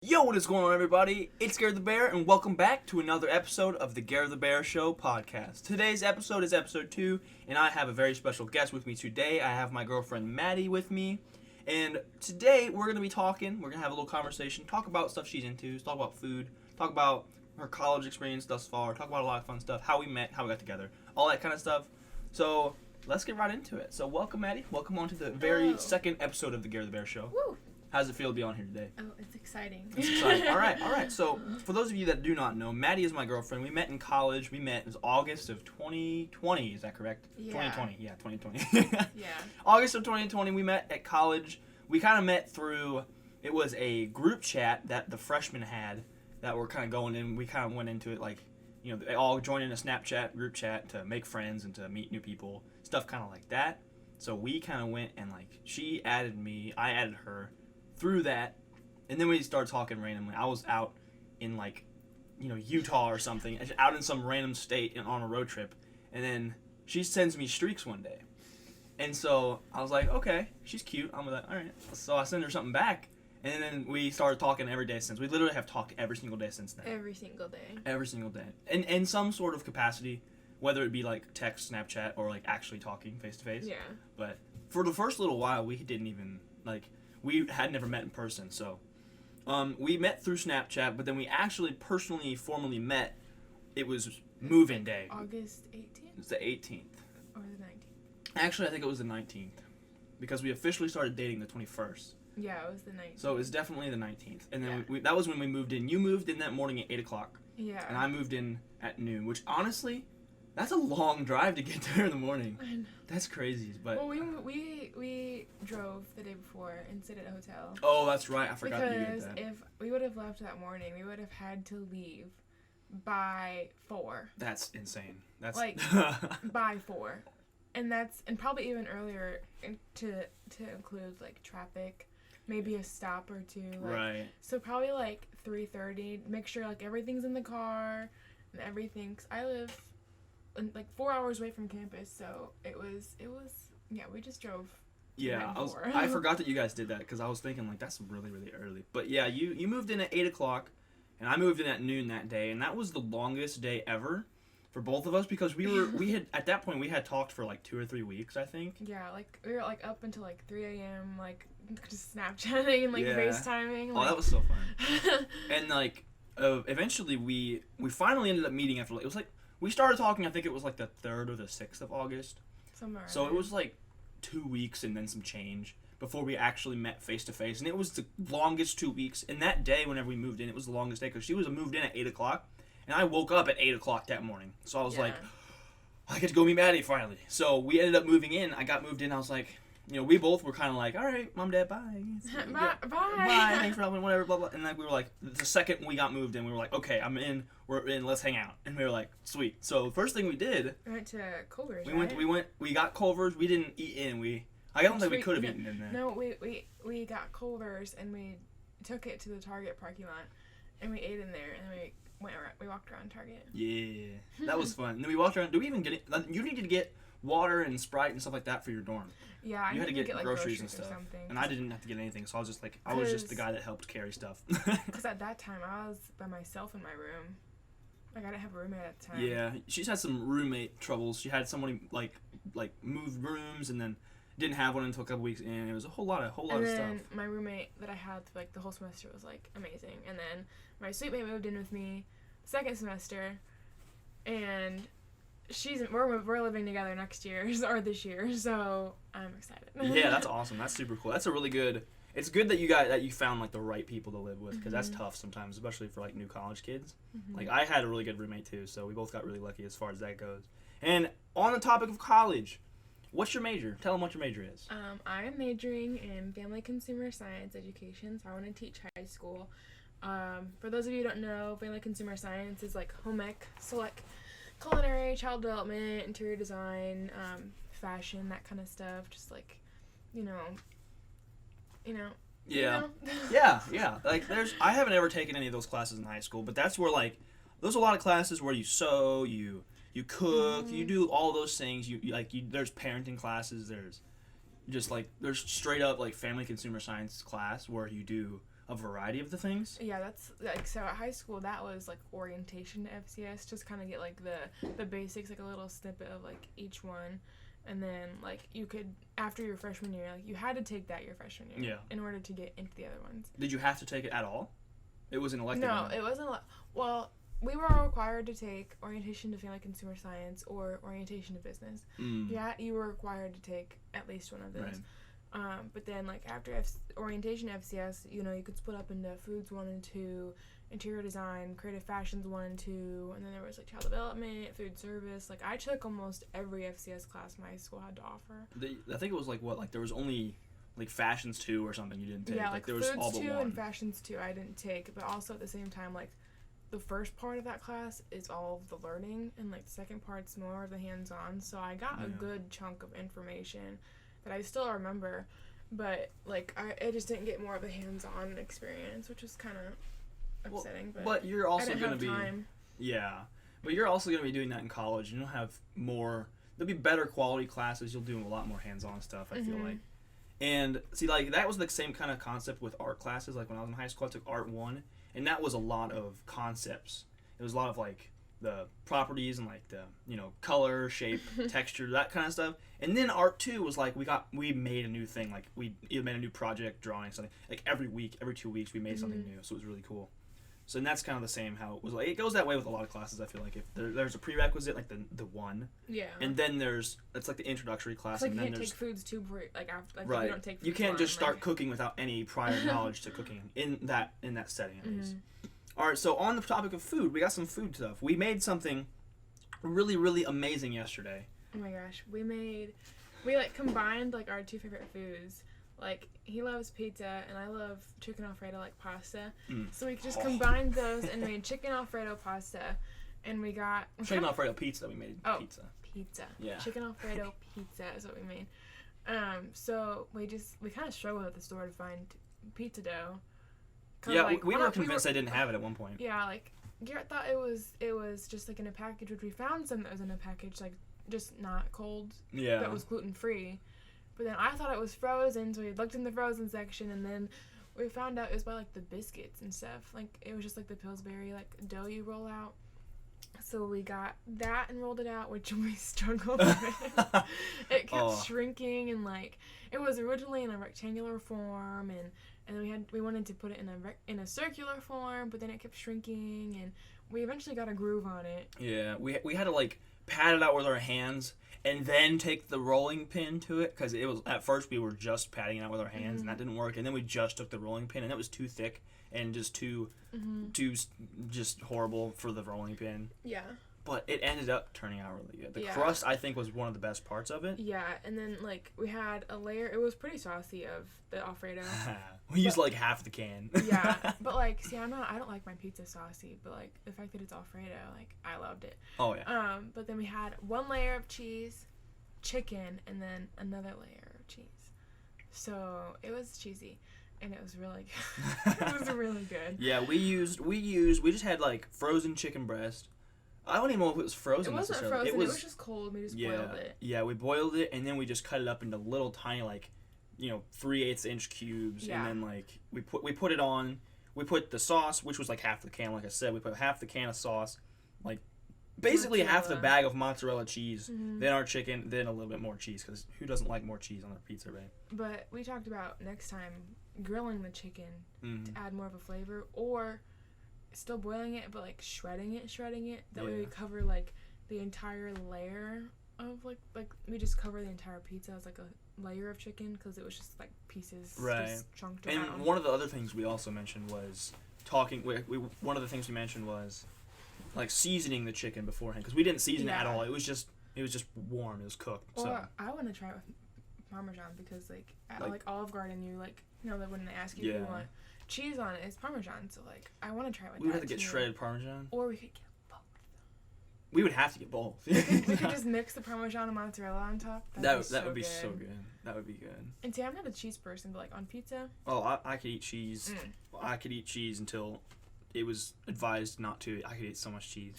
Yo, what is going on, everybody? It's GareTheBear, and welcome back to another episode of the GareTheBear Show podcast. Today's episode is episode 2, and I have a very special guest with me today. I have my girlfriend Maddie with me, and today we're going to be talking. We're going to have a little conversation, talk about stuff she's into, talk about food, talk about her college experience thus far, talk about a lot of fun stuff, how we met, how we got together, all that kind of stuff. So let's get right into it. So welcome, Maddie. Welcome on to the very second episode of the GareTheBear Show. Woo! How's it feel to be on here today? Oh, it's exciting. It's exciting. All right. So, for those of you that do not know, Maddie is my girlfriend. We met in college. It was August of 2020. Is that correct? Yeah. 2020. Yeah, 2020. Yeah. August of 2020, we met at college. We kind of met through, it was a group chat that the freshmen had that were kind of going in. We kind of went into it like, you know, they all joined in a Snapchat group chat to make friends and to meet new people, stuff kind of like that. So, we kind of went and, like, she added me, I added her through that, and then we started talking randomly. I was out in, like, you know, Utah or something, out in some random state on a road trip, and then she sends me streaks one day. And so I was like, okay, she's cute. I'm like, all right. So I send her something back, and then we started talking every day since. We literally have talked every single day since then. Every single day. Every single day. In some sort of capacity, whether it be like text, Snapchat, or like actually talking face to face. Yeah. But for the first little while, we didn't even, like, we had never met in person, so we met through Snapchat, but then we actually formally met. It was move-in day. August 18th? It was the 18th. Or the 19th? Actually, I think it was the 19th, because we officially started dating the 21st. Yeah, it was the 19th. So it was definitely the 19th, and then that was when we moved in. You moved in that morning at 8 o'clock. Yeah. And I moved in at noon, which honestly, that's a long drive to get there in the morning. I know. That's crazy, but... Well, we drove the day before and stayed at a hotel. Oh, that's right. I forgot you did because that. if we would have left that morning, we would have had to leave by 4. That's insane. That's Like, by 4. And probably even earlier to include, like, traffic, maybe a stop or two. Like, right. So probably, like, 3:30. Make sure, like, everything's in the car and everything. 'Cause I live like 4 hours away from campus, so it was yeah, we just drove. Yeah, I forgot that you guys did that, because I was thinking, like, that's really, really early. But yeah, you moved in at 8 o'clock, and I moved in at noon that day, and that was the longest day ever for both of us, because we had at that point we had talked for like 2 or 3 weeks, I think. Yeah, like we were like up until like 3 a.m. like just Snapchatting and like FaceTiming. Oh, that was so fun. And like eventually we finally ended up meeting after, like, it was like we started talking, I think it was like the 3rd or the 6th of August. Somewhere. So it was like 2 weeks and then some change before we actually met face to face, and it was the longest 2 weeks. And that day, whenever we moved in, it was the longest day, because she was moved in at 8 o'clock, and I woke up at 8 o'clock that morning. So I was like, I get to go meet Maddie finally. So we ended up moving in. I got moved in. I was like, you know, we both were kind of like, all right, mom, dad, bye. Bye. Bye. Thanks for helping, whatever, blah, blah. And like, we were like, the second we got moved in, we were like, okay, I'm in. We're in. Let's hang out. And we were like, sweet. So first thing we did, we went to Culver's. We got Culver's. We didn't eat in. I don't think we could have eaten in there. No, we got Culver's and we took it to the Target parking lot, and we ate in there, and then we walked around Target. Yeah, that was fun. And then we walked around. Do we even get it? You needed to get water and Sprite and stuff like that for your dorm. Yeah, you had to get like, groceries and stuff. And I didn't have to get anything, so I was just like, I was just the guy that helped carry stuff. Because at that time, I was by myself in my room. Like, I didn't have a roommate at the time. Yeah, she's had some roommate troubles. She had somebody, like moved rooms and then didn't have one until a couple weeks in. It was a whole lot of stuff. And then my roommate that I had, like, the whole semester was, like, amazing. And then my sweet mate moved in with me second semester, and we're living together next year, or this year, so I'm excited. Yeah, that's awesome. That's super cool. That's a really good... It's good that you found, like, the right people to live with, because that's tough sometimes, especially for, like, new college kids. Like, I had a really good roommate, too, so we both got really lucky as far as that goes. And on the topic of college, what's your major? Tell them what your major is. I'm majoring in family consumer science education, so I want to teach high school. For those of you who don't know, family consumer science is, like, home ec, so, like, culinary, child development, interior design, fashion, that kind of stuff, just, like, you know. Yeah. Yeah. Like, I haven't ever taken any of those classes in high school, but that's where, like, there's a lot of classes where you sew, you cook, you do all those things. There's parenting classes, there's just, like, there's straight up, like, family consumer science class where you do a variety of the things. Yeah, that's like, so at high school that was like orientation to FCS, just kind of get like the basics, like a little snippet of like each one, and then like you could, after your freshman year, like you had to take that your freshman year in order to get into the other ones. Did you have to take it at all? It was an elective. No, it wasn't. Well, we were all required to take orientation to family consumer science or orientation to business. Yeah, you were required to take at least one of those. Right. But then, like, after orientation FCS, you know, you could split up into foods 1 and 2, interior design, creative fashions 1 and 2, and then there was, like, child development, food service. Like, I took almost every FCS class my school had to offer. I think it was, like, what? Like, there was only, like, fashions 2 or something you didn't take. Yeah, like there was foods all but 2 one. and fashions 2 I didn't take, but also at the same time, like, the first part of that class is all of the learning, and, like, the second part's more of the hands-on, so I got a good chunk of information that I still remember, but like I just didn't get more of a hands-on experience, which was kind of upsetting. But you're also going to be time. Yeah, but you're also going to be doing that in college. You'll have more. There'll be better quality classes. You'll do a lot more hands-on stuff. I feel like, and see, like that was the same kind of concept with art classes. Like when I was in high school, I took Art 1, and that was a lot of concepts. It was a lot of like the properties and like the, you know, color, shape, texture, that kind of stuff. And then Art 2 was like we made a new thing, like we either made a new project, drawing something, like every week, every 2 weeks we made something new, so it was really cool. So and that's kind of the same how it was, like it goes that way with a lot of classes. I feel like if there's a prerequisite, like the one, and then it's like the introductory class, like and you then can't there's take foods too like after, like right. You don't take foods you can't just start like, cooking without any prior knowledge to cooking in that setting at least. All right, so on the topic of food, we got some food stuff. We made something really, really amazing yesterday. Oh my gosh, we like combined like our 2 favorite foods. Like he loves pizza and I love chicken Alfredo, like pasta. So we just combined those and made chicken Alfredo pasta. And we got chicken Alfredo pizza. We made pizza. Yeah. Chicken Alfredo pizza is what we made. So we kind of struggled at the store to find pizza dough. Yeah, like, we were convinced I didn't have it at one point. Yeah, like Garrett thought it was just like in a package, which we found some that was in a package, like just not cold. Yeah. That was gluten free. But then I thought it was frozen, so we looked in the frozen section, and then we found out it was by like the biscuits and stuff. Like it was just like the Pillsbury like dough you roll out. So we got that and rolled it out, which we struggled with. It kept shrinking, and like it was originally in a rectangular form, and then we wanted to put it in a circular form, but then it kept shrinking, and we eventually got a groove on it. Yeah, we had to like pat it out with our hands and then take the rolling pin to it, because it was at first we were just patting it out with our hands and that didn't work, and then we just took the rolling pin and it was too thick and just too just horrible for the rolling pin. Yeah. But it ended up turning out really good. The crust, I think, was one of the best parts of it. Yeah, and then, like, we had a layer. It was pretty saucy of the Alfredo. We used, like, half the can. Yeah, but, like, see, I don't like my pizza saucy, but, like, the fact that it's Alfredo, like, I loved it. Oh, yeah. But then we had one layer of cheese, chicken, and then another layer of cheese. So, it was cheesy. And it was really good. It was really good. Yeah, we just had, like, frozen chicken breast. I don't even know if it was frozen. It wasn't necessarily. frozen. It was just cold. We just boiled it. Yeah, we boiled it, and then we just cut it up into little tiny, like, 3/8 inch cubes, and then like we put it on. We put the sauce, which was like half the can. Like I said, we put half the can of sauce, like basically half the bag of mozzarella cheese, then our chicken, then a little bit more cheese, because who doesn't like more cheese on their pizza, right? But we talked about next time grilling the chicken to add more of a flavor, or still boiling it but like shredding it that way we cover like the entire layer of like we just cover the entire pizza as like a layer of chicken, because it was just like pieces just chunked around. And one of the other things we also mentioned was one of the things we mentioned was like seasoning the chicken beforehand, because we didn't season it at all. It was just warm, it was cooked. Or so I want to try it with Parmesan, because like at like Olive Garden, you like that when they ask you if you want cheese on it, it's Parmesan, so like I want to try it with we would have to get shredded Parmesan, or we could get both. We would have to get both. we could just mix the Parmesan and mozzarella on top. That would be so good. That would be good. And see, I'm not a cheese person, but like on pizza. Oh, I could eat cheese. I could eat cheese until it was advised not to. I could eat so much cheese.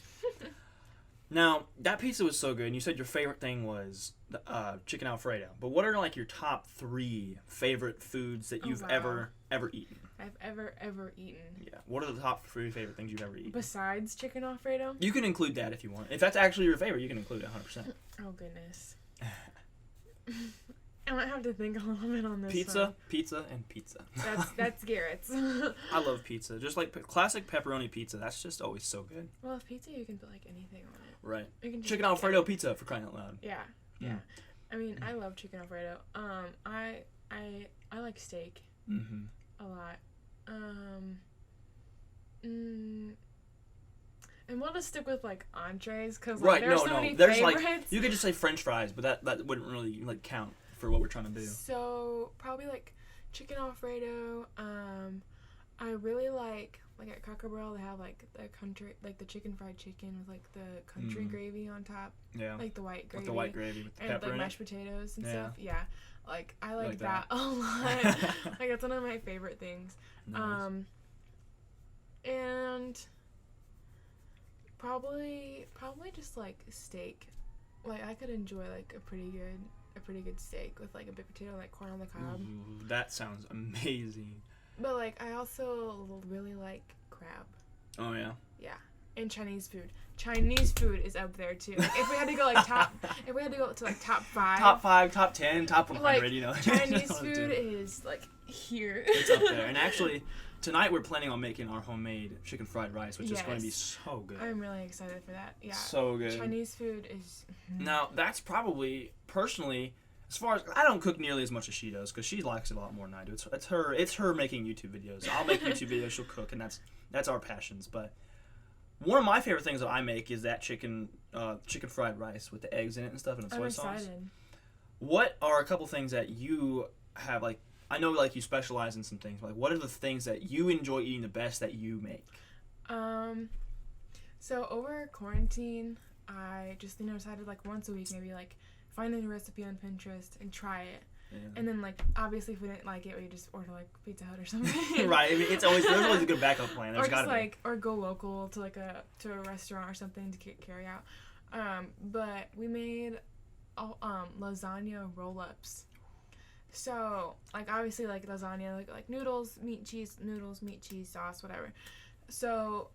Now, that pizza was so good, and you said your favorite thing was the chicken Alfredo. But what are, like, your top 3 favorite foods that you've ever eaten? I've ever eaten. Yeah. What are the top 3 favorite things you've ever eaten? Besides chicken Alfredo? You can include that if you want. If that's actually your favorite, you can include it 100%. Oh, goodness. I might have to think a little bit on this Pizza, and pizza. That's Garrett's. I love pizza. Just like classic pepperoni pizza. That's just always so good. Well, with pizza, you can put, like, anything on it. Right. You can just Chicken Alfredo pizza, for crying out loud. Yeah. Yeah. I mean, I love chicken Alfredo. I like steak a lot. And we'll just stick with, like, entrees, because, like, there's so many there's favorites. Like, you could just say French fries, but that wouldn't really, like, count for what we're trying to do. So, probably, like, chicken Alfredo. I really like at Cracker Barrel, they have, like, the country, like, the chicken fried chicken with, like, the country gravy on top. Yeah. Like, the white gravy. With the white gravy with the pepper and, like, in mashed potatoes and Yeah. stuff. Yeah. Like, I like that. a lot. Like, that's one of my favorite things. Nice. And probably just, like, steak. Like, I could enjoy, like, a pretty good steak with, like, a baked potato, like, corn on the cob. Ooh, that sounds amazing. But, like, I also really like crab. Oh, yeah? Yeah. And Chinese food. Chinese food is up there, too. Like, if we had to go, like, top 5. Top 5, top 10, top 100, like, you know. Chinese food is, like, here. It's up there. And actually, tonight we're planning on making our homemade chicken fried rice, which is going to be so good. I'm really excited for that. Yeah. So good. Chinese food is... Now, that's probably, personally... As far as I don't cook nearly as much as she does because she likes it a lot more than I do. It's her making YouTube videos. I'll make YouTube videos, she'll cook, and that's our passions. But one of my favorite things that I make is that chicken fried rice with the eggs in it and stuff and the soy sauce. What are a couple things that you have, like, I know, like, you specialize in some things, but, like, what are the things that you enjoy eating the best that you make? So over quarantine, I just decided, like, once a week maybe, like, find a new recipe on Pinterest and try it. Yeah. And then, like, obviously if we didn't like it, we just order, like, Pizza Hut or something. Right. I mean, there's always a good backup plan. There's or just, like, or go local to, like, a restaurant or something to carry out. But we made lasagna roll-ups. So, like, obviously, like, lasagna, like noodles, meat, cheese, sauce, whatever. So,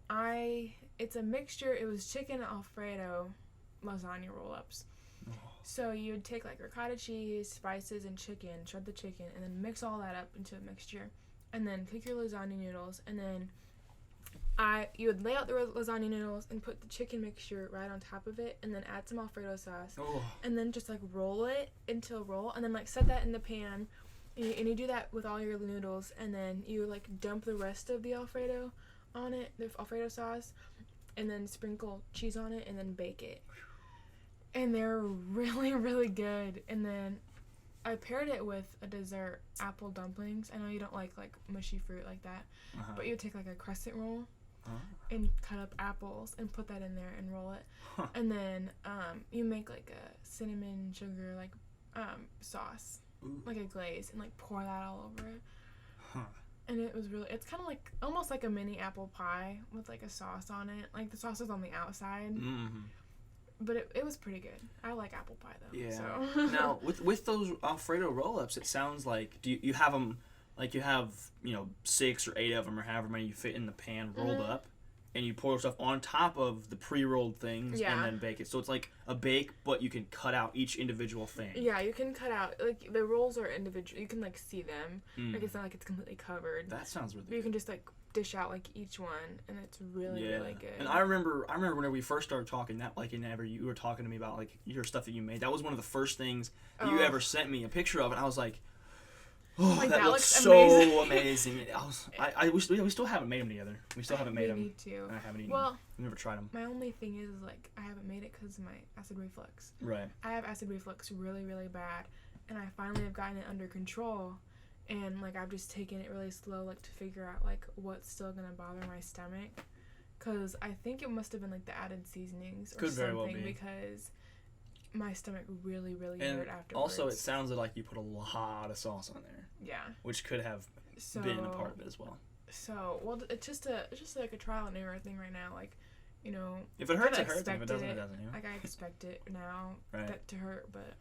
it's a mixture. It was chicken Alfredo lasagna roll-ups. So you would take, like, ricotta cheese, spices, and chicken, shred the chicken, and then mix all that up into a mixture, and then cook your lasagna noodles, and then you would lay out the lasagna noodles and put the chicken mixture right on top of it, and then add some Alfredo sauce, and then just, like, roll it into a roll, and then, like, set that in the pan, and you do that with all your noodles, and then you, like, dump the rest of the Alfredo on it, the Alfredo sauce, and then sprinkle cheese on it, and then bake it. And they're really, really good. And then I paired it with a dessert, apple dumplings. I know you don't like mushy fruit like that, but you would take, like, a crescent roll and cut up apples and put that in there and roll it. And then you make, like, a cinnamon sugar, like, sauce, like a glaze, and, like, pour that all over it. And it's kind of like, almost like a mini apple pie with, like, a sauce on it. Like, the sauce is on the outside. Mm-hmm. But it was pretty good. I like apple pie, though. Yeah. So. Now, with those Alfredo roll-ups, it sounds like, do you have them, like, you have, 6 or 8 of them or however many you fit in the pan rolled up, and you pour stuff on top of the pre-rolled things and then bake it. So it's like a bake, but you can cut out each individual thing. Yeah, you can cut out, like, the rolls are individual. You can, like, see them. Like, it's not like it's completely covered. That sounds really good. You can just, like, dish out, like, each one, and it's really, really good. And I remember whenever we first started talking, that, like, whenever you were talking to me about, like, your stuff that you made, that was one of the first things that you ever sent me a picture of, and I was like, oh, that looks so amazing. We still haven't made them together. We still haven't made them. Me too. I haven't eaten them. I've never tried them. My only thing is, like, I haven't made it because of my acid reflux. Right. I have acid reflux really, really bad, and I finally have gotten it under control. And, like, I've just taken it really slow, like, to figure out, like, what's still going to bother my stomach. Because I think it must have been, like, the added seasonings or something. Very well be. Because my stomach really, really hurt afterwards. Also, it sounds like you put a lot of sauce on there. Yeah. Which could have been a part of it as well. So, well, it's just like a trial and error thing right now. Like, you know. If it hurts, kinda it hurts. If it doesn't, it expect doesn't. You know? Like, I expect it now Right. that to hurt, but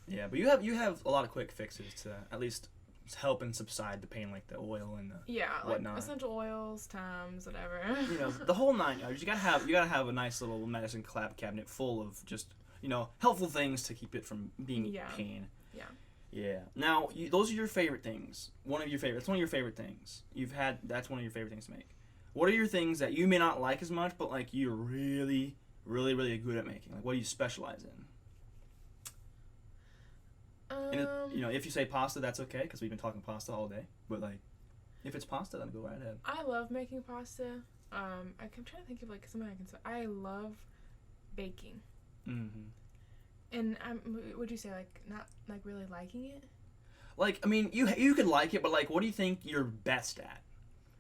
Yeah, but you have a lot of quick fixes to at least help and subside the pain, like the oil and the yeah, whatnot. like essential oils, Tums, whatever. You know, the whole 9 yards. You gotta have a nice little medicine cabinet full of just, you know, helpful things to keep it from being pain. Yeah. Yeah. Now, those are your favorite things. That's one of your favorite things you've had. That's one of your favorite things to make. What are your things that you may not like as much, but like you're really, really, really good at making? Like, what do you specialize in? And you know, if you say pasta, that's okay, because we've been talking pasta all day. But like, if it's pasta, then go right ahead. I love making pasta. I'm trying to think of like something I can say. I love baking. Mm-hmm. And would you say like not like really liking it? Like, I mean, you could like it, but like, what do you think you're best at?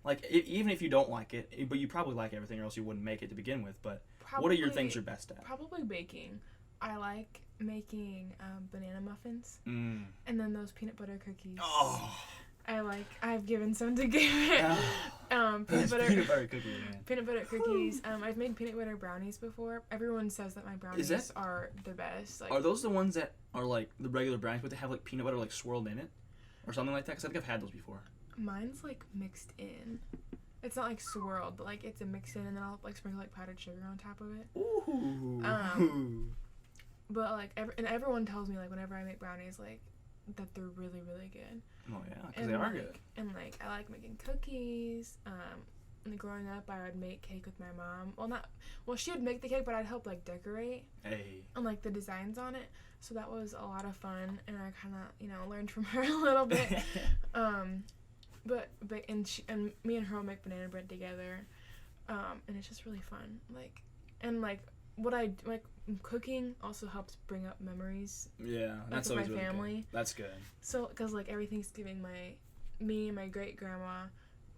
Like, even if you don't like it, but you probably like everything, or else you wouldn't make it to begin with. But what are your things you're best at? Probably baking. I like making banana muffins, and then those peanut butter cookies. Oh, I've given some to Garrett. Peanut butter cookies. I've made peanut butter brownies before. Everyone says that my brownies are the best. Like, are those the ones that are like the regular brownies, but they have like peanut butter like swirled in it, or something like that? Because I think I've had those before. Mine's like mixed in. It's not like swirled, but like it's a mix in, and then I'll like sprinkle like powdered sugar on top of it. Ooh. But like everyone tells me like whenever I make brownies like that they're really really good. Oh yeah, because they are good. And like I like making cookies. And growing up I would make cake with my mom. Well she would make the cake, but I'd help like decorate. Hey. And like the designs on it. So that was a lot of fun, and I kind of learned from her a little bit. But me and her will make banana bread together. And it's just really fun. What I like cooking also helps bring up memories. Yeah, that's with always my really family. Good. That's good. So, because like every Thanksgiving, me and my great grandma,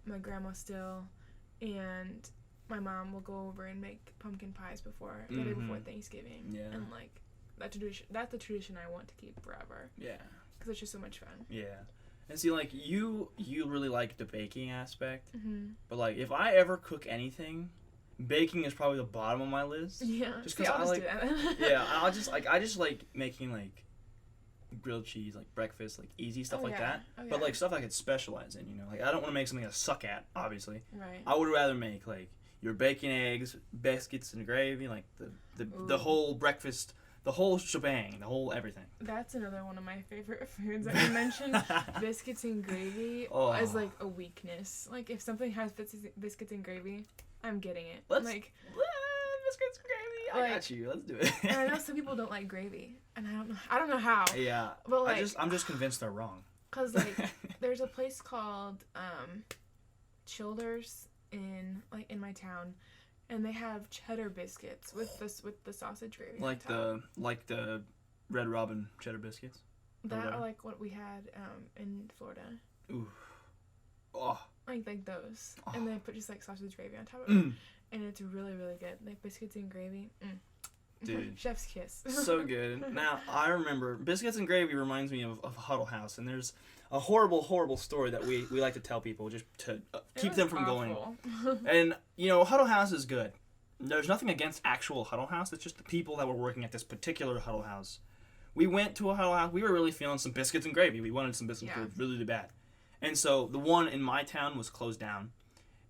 my grandma still, and my mom will go over and make pumpkin pies the day before Thanksgiving. Yeah. And like that tradition, that's the tradition I want to keep forever. Yeah. Because it's just so much fun. Yeah. And see, like you really like the baking aspect, but like if I ever cook anything, baking is probably the bottom of my list. Yeah. Just because I like. Yeah, I just like making like grilled cheese, like breakfast, like easy stuff that. Oh, yeah. But like stuff I could specialize in, you know. Like I don't want to make something I suck at, obviously. Right. I would rather make like your bacon, eggs, biscuits, and gravy, like the whole breakfast. The whole shebang, the whole everything. That's another one of my favorite foods that you mentioned. Biscuits and gravy is like a weakness. Like if something has biscuits and gravy, I'm getting it. Biscuits and gravy. I got you. Let's do it. And I know some people don't like gravy, and I don't know how. Yeah. But like, I'm just convinced they're wrong. Cause like there's a place called Childers in my town. And they have cheddar biscuits with the sausage gravy. Like the Red Robin cheddar biscuits. That are like what we had in Florida. Ooh. Oh. Like those, and they put just like sausage gravy on top of it, and it's really really good. Like biscuits and gravy. Dude. Chef's kiss. So good. Now I remember biscuits and gravy reminds me of Huddle House, and there's a horrible story that we like to tell people just to keep them from going. And you know, Huddle House is good. There's nothing against actual Huddle House. It's just the people that were working at this particular Huddle House. We went to a Huddle House. We were really feeling some biscuits and gravy. We wanted some biscuits and gravy really bad. And so the one in my town was closed down,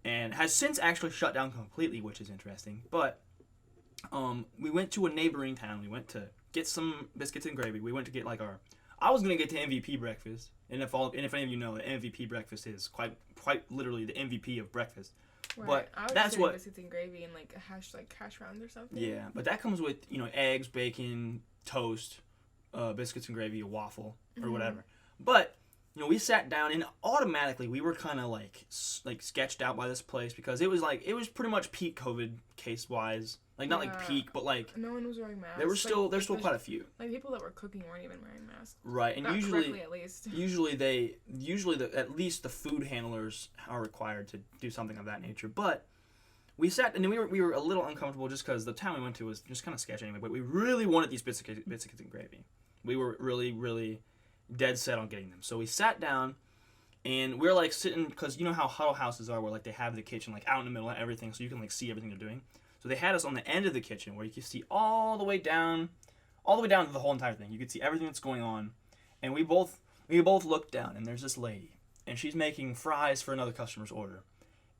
and has since actually shut down completely, which is interesting. But we went to a neighboring town. We went to get some biscuits and gravy. We went to get like I was gonna get to MVP breakfast, and if any of you know, the MVP breakfast is quite literally the MVP of breakfast. Right. But I was that's what biscuits and gravy and like hash browns or something. Yeah, but that comes with eggs, bacon, toast, biscuits and gravy, a waffle or whatever. But we sat down and automatically we were kind of like sketched out by this place because it was pretty much peak COVID case wise. Like not like peak, but like no one was wearing masks. There's still quite a few. Like people that were cooking weren't even wearing masks. Right, and not usually correctly, at least. at least the food handlers are required to do something of that nature. But we sat and we were a little uncomfortable just because the town we went to was just kind of sketchy anyway. But we really wanted these biscuits and gravy. We were really really dead set on getting them. So we sat down. And we're like sitting, because you know how Huddle Houses are, where like they have the kitchen like out in the middle of everything, so you can like see everything they're doing. So they had us on the end of the kitchen where you could see all the way down to the whole entire thing. You could see everything that's going on. And we both looked down, and there's this lady, and she's making fries for another customer's order.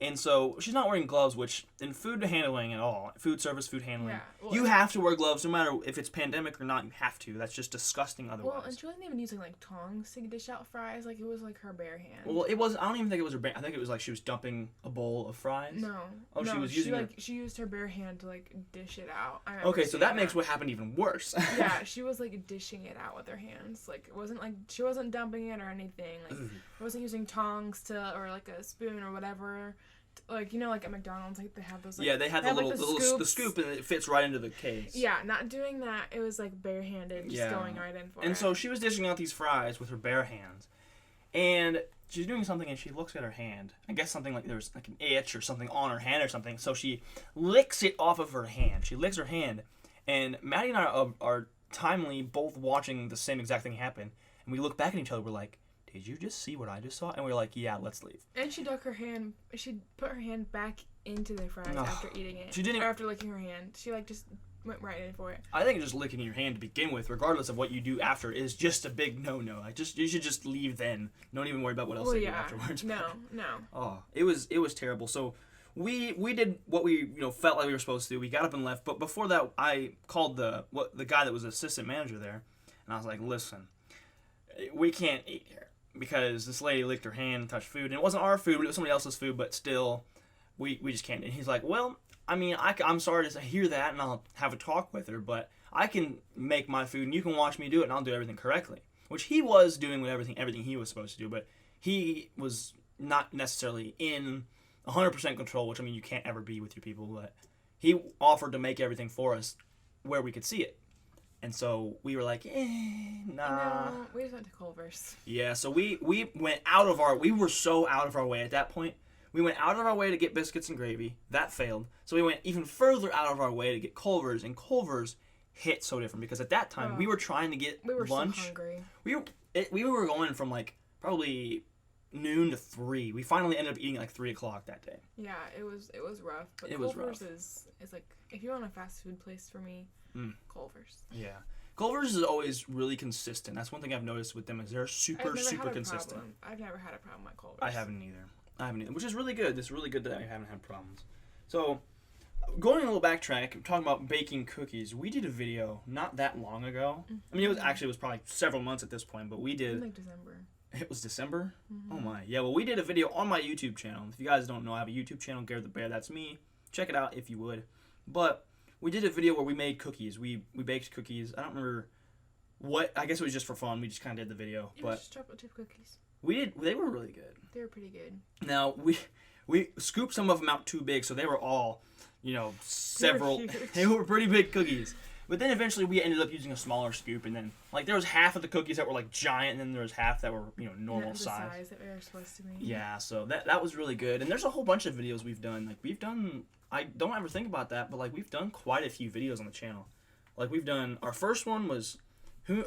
And so she's not wearing gloves, which in food handling at all, food service, food handling, you have to wear gloves no matter if it's pandemic or not. You have to. That's just disgusting otherwise. Well, and she wasn't even using like tongs to dish out fries. Like it was like her bare hand. Well, it was. I don't even think it was her bare. I think it was like she was dumping a bowl of fries. No. Oh, no, she was using. She used her bare hand to like dish it out. Okay, so that makes what happened even worse. Yeah, she was like dishing it out with her hands. Like it wasn't like she wasn't dumping it or anything. Like wasn't using tongs or like a spoon or whatever. Like, you know, like at McDonald's, like they have those. Like, yeah, they have the scoop, and it fits right into the case. Yeah, not doing that. It was like barehanded, just going right in for it. And so she was dishing out these fries with her bare hands, and she's doing something, and she looks at her hand. I guess something like there's like an itch or something on her hand or something. So she licks it off of her hand. She licks her hand, and Maddie and I are timely both watching the same exact thing happen, and we look back at each other. We're like, did you just see what I just saw? And we were like, yeah, let's leave. And she put her hand back into the fries after eating it. She didn't. Or after licking her hand. She like just went right in for it. I think just licking your hand to begin with, regardless of what you do after, is just a big no-no. You should just leave then. Don't even worry about what else they do afterwards. No. Oh, it was terrible. So we did what we felt like we were supposed to do. We got up and left. But before that, I called the guy that was assistant manager there, and I was like, listen, we can't eat here. Because this lady licked her hand and touched food. And it wasn't our food, but it was somebody else's food. But still, we just can't. And he's like, well, I mean, I'm sorry to hear that, and I'll have a talk with her. But I can make my food, and you can watch me do it, and I'll do everything correctly. Which he was doing with everything he was supposed to do. But he was not necessarily in 100% control, which, I mean, you can't ever be with your people. But he offered to make everything for us where we could see it. And so we were like, nah. No, we just went to Culver's. Yeah, so we were so out of our way at that point. We went out of our way to get biscuits and gravy. That failed. So we went even further out of our way to get Culver's, and Culver's hit so different because at that time we were trying to get lunch. We were so hungry. We were going from like probably noon to 3. We finally ended up eating at like 3 o'clock that day. Yeah, it was rough. But Culver's is like, if you want a fast food place for me, Culver's. Yeah. Culver's is always really consistent. That's one thing I've noticed with them is they're super consistent. I've never had a problem at Culver's. I haven't either. Which is really good. It's really good that I haven't had problems. So, going a little backtrack, talking about baking cookies, we did a video not that long ago. I mean, it was probably several months at this point, but we did. In like December. It was December? Oh my. Yeah, well, we did a video on my YouTube channel. If you guys don't know, I have a YouTube channel, GareTheBear. That's me. Check it out if you would. But we did a video where we made cookies. We baked cookies. I don't remember what. I guess it was just for fun. We just kind of did the video. It was just chocolate chip cookies. They were really good. They were pretty good. Now, we scooped some of them out too big, so they were all, several. They were pretty big cookies. But then eventually we ended up using a smaller scoop, and then like there was half of the cookies that were like giant, and then there was half that were normal size. The size that they were supposed to be. Yeah, so that was really good. And there's a whole bunch of videos we've done. Like I don't ever think about that, but like we've done quite a few videos on the channel. Like we've done our first one was who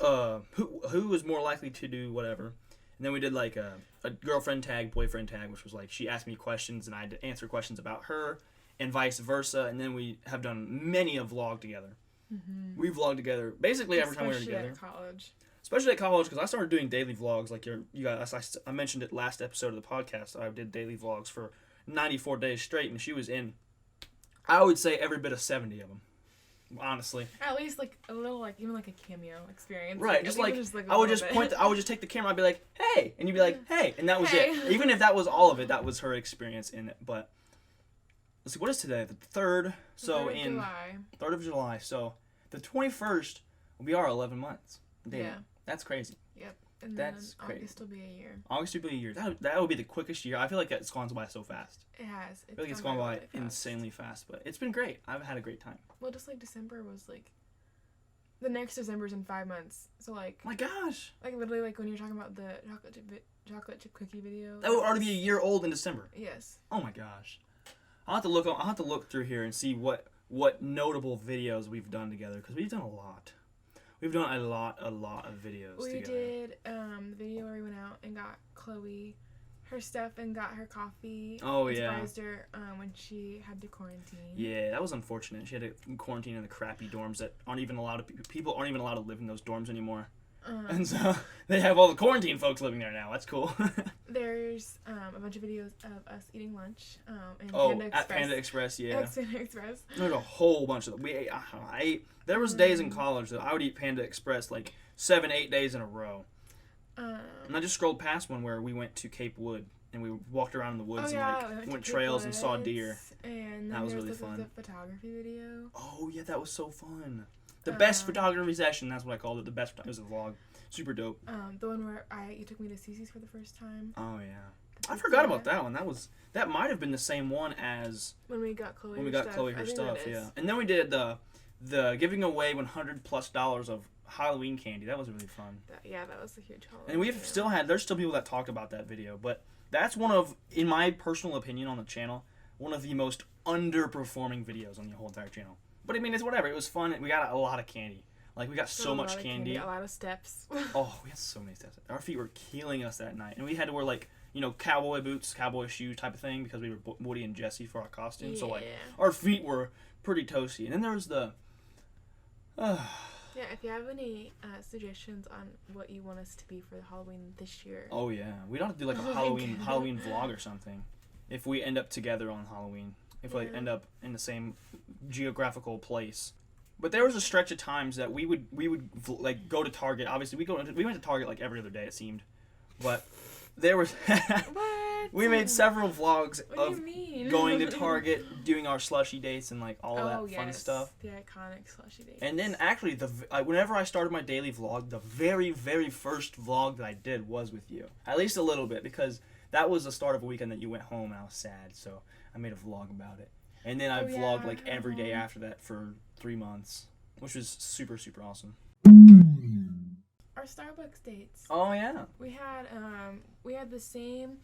was more likely to do whatever, and then we did like a girlfriend tag, boyfriend tag, which was like she asked me questions and I had to answer questions about her, and vice versa. And then we have done many a vlog together. Mm-hmm. We vlogged together basically every time we were together. Especially at college, because I started doing daily vlogs. Like you guys, I mentioned it last episode of the podcast. I did daily vlogs for 94 days straight, and she was in, I would say, every bit of 70 of them. Honestly. At least like a little, like even like a cameo experience. Right, just like I would just I would just take the camera. I'd be like, "Hey," and you'd be like, "Hey," and that was it. Even if that was all of it, that was her experience in it. But let's see, what is today? The 3rd. So in July. 3rd of July. So the 21st will be our 11 months. Dating. Yeah. That's crazy. Yep. And that's then August will be a year. August will be a year. That will be the quickest year. I feel like it's gone by so fast. It has. I feel like it's gone by insanely fast, but it's been great. I've had a great time. Well, just like December was like, the next December's in 5 months. So like. My gosh. Like literally, like when you're talking about the chocolate chip cookie video. That will already be a year old in December. Yes. Oh my gosh. I'll have to look through here and see what notable videos we've done together, because we've done a lot. We've done a lot of videos together. We did the video where we went out and got Chloe her stuff and got her coffee. Oh, and yeah. surprised her when she had to quarantine. Yeah, that was unfortunate. She had to quarantine in the crappy dorms that aren't even allowed to. People aren't even allowed to live in those dorms anymore. And so they have all the quarantine folks living there now. That's cool. There's a bunch of videos of us eating lunch. And At Panda Express, yeah. At Panda Express. There's a whole bunch of them. I ate. There was days in college that I would eat Panda Express like 7-8 days in a row. And I just scrolled past one where we went to Cape Wood and we walked around in the woods and went trails and saw deer. And that was really fun. The photography video. Oh yeah, that was so fun. The best photography session, that's what I called it. The best, it was a vlog. Super dope. The one where you took me to Cece's for the first time. Oh yeah. I forgot about that one. That might have been the same one as when we got Chloe. Her stuff, yeah. And then we did the giving away $100+ of Halloween candy. That was really fun. That was a huge Halloween. And there's still people that talk about that video, but that's one of, in my personal opinion on the channel, one of the most underperforming videos on the whole entire channel. But I mean, it's whatever. It was fun. We got a lot of candy. Like, we got so much candy. A lot of steps. Oh, we had so many steps. Our feet were killing us that night. And we had to wear, like, cowboy boots, cowboy shoe type of thing because we were Woody and Jesse for our costume. Yeah. So, like, our feet were pretty toasty. And then there was the... yeah, if you have any suggestions on what you want us to be for Halloween this year. Oh, yeah. We don't have to do, like, a Halloween vlog or something. If we end up together on Halloween. If we end up in the same geographical place. But there was a stretch of times that we would like go to Target. Obviously, we went to Target like every other day, it seemed. But there was we made several vlogs of going to Target, doing our slushy dates and like all that fun stuff. The iconic slushy dates. And then actually, whenever I started my daily vlog, the very, very first vlog that I did was with you. At least a little bit, because that was the start of a weekend that you went home and I was sad, so I made a vlog about it. And then I vlogged like every day after that for 3 months, which was super, super awesome. Our Starbucks dates. Oh yeah. We had the same,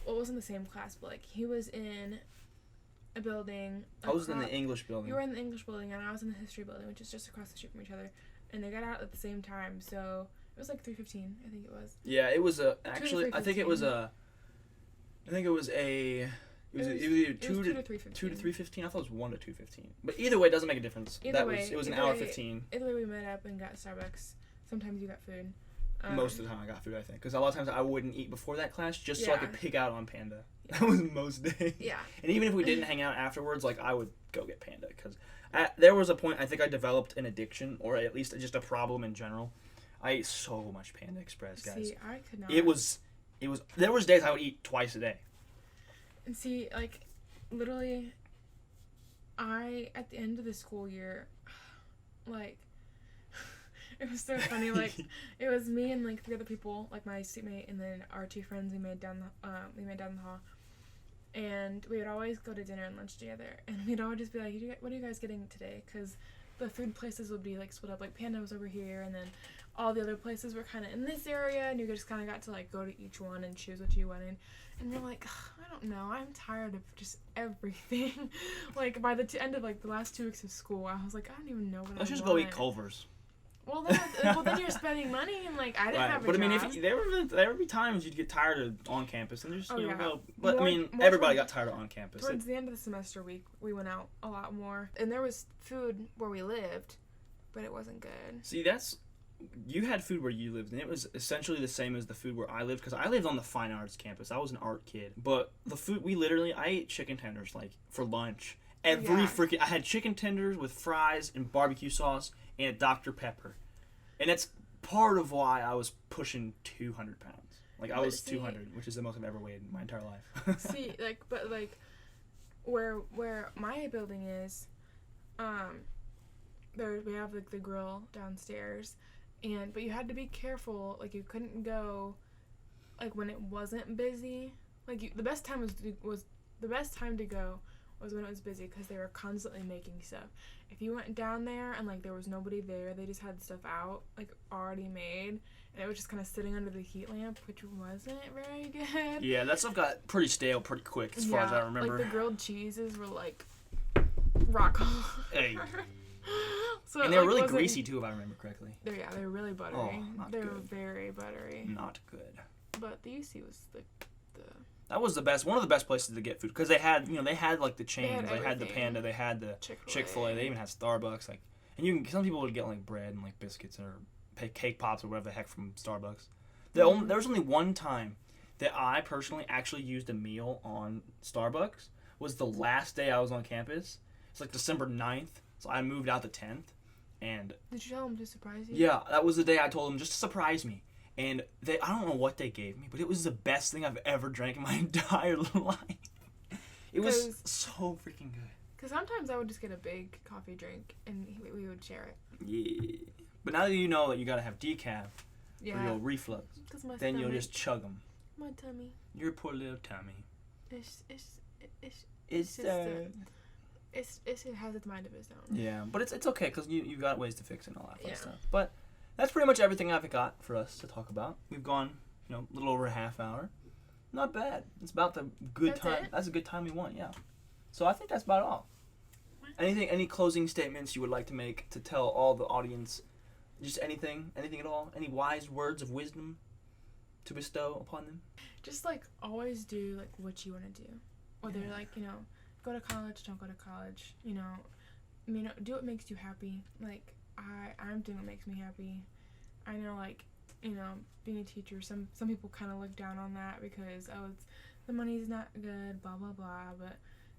well, it wasn't the same class, but like he was in a building. I was in the English building. You were in the English building and I was in the history building, which is just across the street from each other. And they got out at the same time, so it was like 3:15, I think it was. Yeah, it was actually, I think it was either 2 to 3:15. I thought it was 1 to 2:15. But either way, it doesn't make a difference. It was an hour 15. Either way, we met up and got Starbucks. Sometimes you got food. Most of the time I got food, I think. Because a lot of times I wouldn't eat before that class just so I could pig out on Panda. Yeah. That was most days. Yeah. And even if we didn't hang out afterwards, like, I would go get Panda. Because there was a point I think I developed an addiction, or at least just a problem in general. I ate so much Panda Express, guys. See, I could not. There was days I would eat twice a day. And see, like, literally, at the end of the school year, like, it was so funny, like, it was me and, like, 3 other people, like, my seatmate, and then our 2 friends we made down the hall, and we would always go to dinner and lunch together, and we'd all just be like, what are you guys getting today? Because the food places would be, like, split up, like, Panda was over here, and then all the other places were kind of in this area, and you just kind of got to, like, go to each one and choose what you wanted. And we're like, I don't know, I'm tired of just everything. Like, by the end of, like, the last 2 weeks of school, I was like, I don't even know what Let's just go eat Culver's. Well, then you're spending money, and, like, I didn't have a job. But, I mean, there would be times you'd get tired of on campus, and just, go. But, I mean, everybody got tired of on campus. Towards the end of the semester week, we went out a lot more. And there was food where we lived, but it wasn't good. See, you had food where you lived, and it was essentially the same as the food where I lived, because I lived on the fine arts campus. I was an art kid. But the food, I ate chicken tenders, like, for lunch. I had chicken tenders with fries and barbecue sauce and a Dr. Pepper. And that's part of why I was pushing 200 pounds. Like, I was 200, which is the most I've ever weighed in my entire life. See, like, but, like, where my building is, we have, like, the grill downstairs. But you had to be careful, like, you couldn't go, like, when it wasn't busy. Like, the best time to go was when it was busy, because they were constantly making stuff. If you went down there and, like, there was nobody there, they just had stuff out, like, already made, and it was just kind of sitting under the heat lamp, which wasn't very good. Yeah, that stuff got pretty stale pretty quick, as far as I remember. Like, the grilled cheeses were, like, rock hard. Hey. So and they were really greasy too, if I remember correctly. They were really buttery. Oh, not they good. were very buttery. Not good. But the UC was the That was the best, one of the best places to get food because they had like the chains, they had the everything. Panda, they had the Chick-fil-A, they even had Starbucks, like, and some people would get like bread and like biscuits or cake pops or whatever the heck from Starbucks. There was only one time that I personally actually used a meal on Starbucks. Was the last day I was on campus. It's like December 9th, so I moved out the 10th, and did you tell them to surprise you? yeah, that was the day I told them just to surprise me. And I don't know what they gave me, but it was the best thing I've ever drank in my entire life. It was so freaking good. Because sometimes I would just get a big coffee drink, and we would share it. Yeah. But now that you know that you gotta have decaf for Yeah. your reflux, My then you'll stomach, just chug them. my tummy. Your poor little tummy. It has its mind of its own. Yeah, but it's okay because you got ways to fix it and all that fun Yeah. stuff. But that's pretty much everything I've got for us to talk about. We've gone, a little over a half hour. Not bad. It's about the good That's time. it? That's a good time we want, yeah. So I think that's about all. Any closing statements you would like to make to tell all the audience? Just anything at all? Any wise words of wisdom to bestow upon them? Just like always do like what you want to do, whether like go to college, don't go to college. Do what makes you happy. Like I'm doing what makes me happy. I know like being a teacher, some people kind of look down on that because the money's not good, blah blah blah. But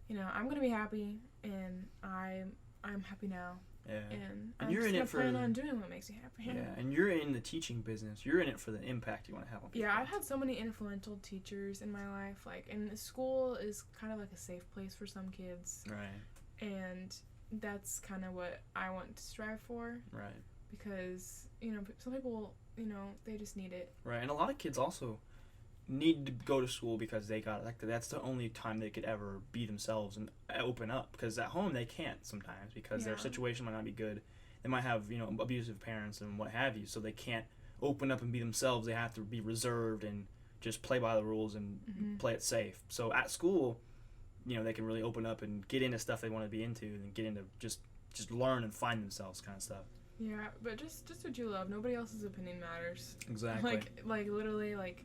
I'm gonna be happy, and I'm happy now. Yeah. And And I'm you're just in gonna it for plan on doing what makes me happy. Yeah, and you're in the teaching business. You're in it for the impact you want to have on people. Yeah, I've had so many influential teachers in my life. Like, and school is kind of like a safe place for some kids. Right. And that's kind of what I want to strive for. Right. Because, some people, they just need it. Right, and a lot of kids also need to go to school because they got that's the only time they could ever be themselves and open up, because at home they can't sometimes because their situation might not be good. They might have abusive parents and what have you, so they can't open up and be themselves. They have to be reserved and just play by the rules and play it safe. So at school, they can really open up and get into stuff they want to be into and get into just learn and find themselves kind of stuff. Yeah, but just what you love. Nobody else's opinion matters. Exactly. Like literally, like,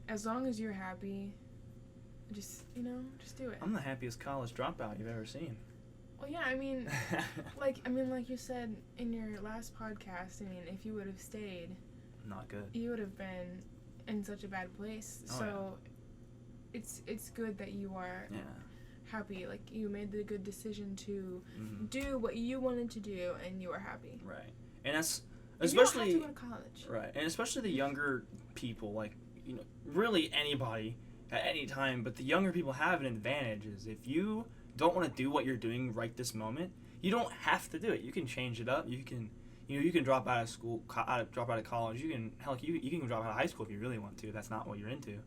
as long as you're happy, just do it. I'm the happiest college dropout you've ever seen. Well, yeah, I mean, like you said in your last podcast, if you would have stayed, Not good. you would have been in such a bad place. Oh, so it's good that you are happy. Like, you made the good decision to do what you wanted to do, and you are happy. Right. And that's And especially you don't have to go to college. right, and especially the younger people, like really anybody at any time, but the younger people have an advantage. Is if you don't want to do what you're doing right this moment, you don't have to do it. You can change it up. You can you can drop out of school, drop out of college. You can you can drop out of high school if you really want to. That's not what you're into.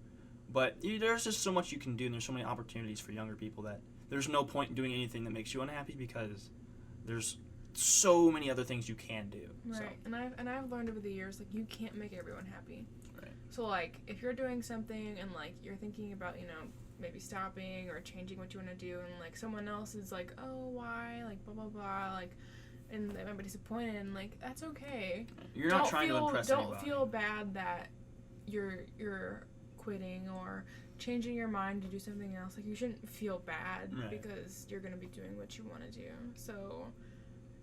But there's just so much you can do, and there's so many opportunities for younger people that there's no point in doing anything that makes you unhappy, because there's so many other things you can do. Right. So. And I've learned over the years, like, you can't make everyone happy. Right. So, like, if you're doing something and, like, you're thinking about, maybe stopping or changing what you want to do, and, like, someone else is like, oh, why, like, blah blah blah, like, and they might be disappointed, and, like, that's okay. You're not trying to impress anybody. Don't feel bad that you're quitting or changing your mind to do something else. Like, you shouldn't feel bad because you're gonna be doing what you want to do. So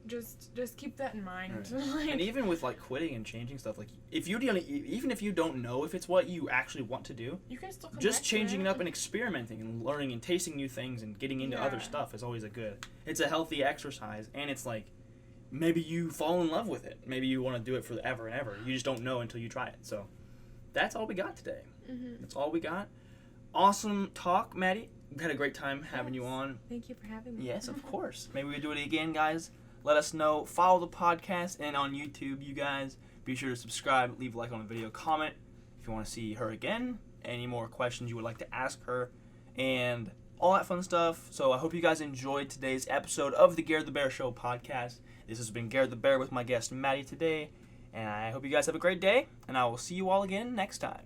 just keep that in mind. Right. Like, and even with like quitting and changing stuff, like even if you don't know if it's what you actually want to do, you can still come just back to changing it it up and experimenting and learning and tasting new things and getting into other stuff is always it's a healthy exercise, and it's like maybe you fall in love with it. Maybe you want to do it forever and ever. You just don't know until you try it. So that's all we got today. That's all we got. Awesome talk, Maddie. We had a great time having you on. Thank you for having me. Yes, of course. Maybe we do it again, guys. Let us know. Follow the podcast, and on YouTube, you guys. Be sure to subscribe, leave a like on the video, comment if you want to see her again, any more questions you would like to ask her, and all that fun stuff. So I hope you guys enjoyed today's episode of the GareTheBear Show podcast. This has been GareTheBear with my guest, Maddie, today, and I hope you guys have a great day, and I will see you all again next time.